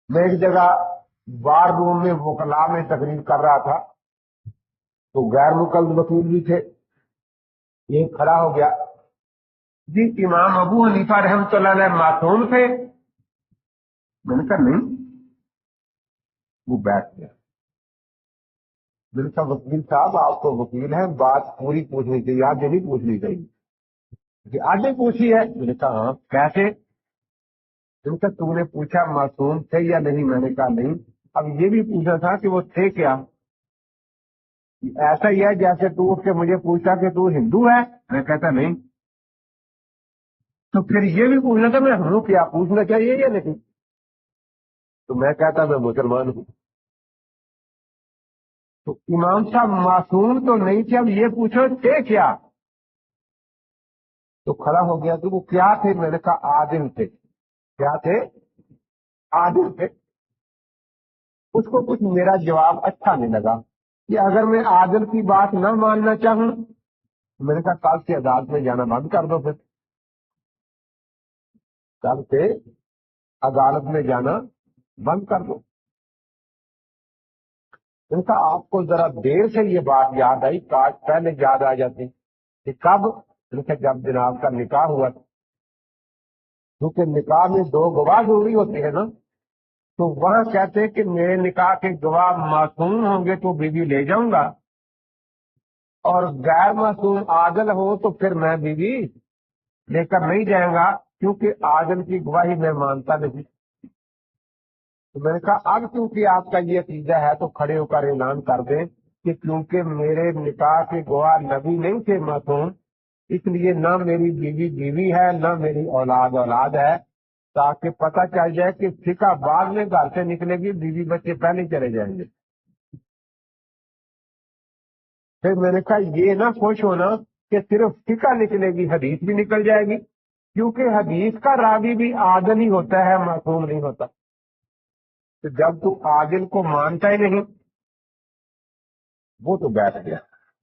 میں ایک جگہ بار روم میں وکلا میں تقریر کر رہا تھا، تو غیر مقلد وکیل بھی تھے. یہ کھڑا ہو گیا، جی امام ابو حنیفہ رحمۃ اللہ علیہ معصوم تھے؟ میں نے کہا نہیں. وہ بیٹھ گیا. میں نے کہا وکیل صاحب آپ تو وکیل ہیں، بات پوری پوچھنی چاہیے، آگے نہیں پوچھنی چاہیے. کہ آگے پوچھی ہے؟ میں نے کہا ہاں. کیسے؟ میں نے کہا تم نے پوچھا معصوم تھے یا نہیں؟ میں نے کہا نہیں. اب یہ بھی پوچھا تھا کہ وہ تھے کیا. ایسا ہی ہے جیسے تو اٹھ کے مجھے پوچھتا کہ تو ہندو ہے، میں کہتا نہیں. تو پھر یہ بھی پوچھنا تھا میں ہوں کیا، پوچھنا چاہیے یا نہیں؟ تو میں کہتا میں مسلمان ہوں. تو امام صاحب معصوم تو نہیں تھے، اب یہ پوچھو تھے کیا. تو کھڑا ہو گیا کہ وہ کیا تھے. میں نے کہا عادل تھے. کیا تھے؟ عادل تھے. اس کو کچھ میرا جواب اچھا نہیں لگا کہ اگر میں عادل کی بات نہ ماننا چاہوں، میں نے کہا کل سے عدالت میں جانا بند کر دو. پھر کل سے عدالت میں جانا بند کر دو. میں نے کہا آپ کو ذرا دیر سے یہ بات یاد آئی، کاش پہلے یاد آ جاتی. کہ کب؟ میں نے کہا جب جناب کا نکاح ہوا تھا. کیونکہ نکاح میں دو گواہ ضروری ہوتے ہیں نا. تو وہاں کہتے ہیں کہ میرے نکاح کے گواہ معصوم ہوں گے تو بیوی لے جاؤں گا، اور غیر معصوم عادل ہو تو پھر میں بیوی لے کر نہیں جائیں گا، کیونکہ عادل کی گواہی میں مانتا نہیں. تو میں نے کہا اب کیونکہ آپ کا یہ عقیدہ ہے تو کھڑے ہو کر اعلان کر دیں کہ کیونکہ میرے نکاح کے گواہ نبی نہیں تھے معصوم، اس لیے نہ میری بیوی بیوی ہے نہ میری اولاد اولاد ہے، تاکہ پتہ چل جائے کہ فقہ بعد میں گھر سے نکلے گی، بیوی بچے پہلے چلے جائیں گے. پھر میں نے کہا یہ نہ خوش ہونا کہ صرف فقہ نکلے گی، حدیث بھی نکل جائے گی، کیونکہ حدیث کا راوی بھی عادل ہی ہوتا ہے، معصوم نہیں ہوتا. تو جب تو عادل کو مانتا ہی نہیں، وہ تو بیٹھ گیا.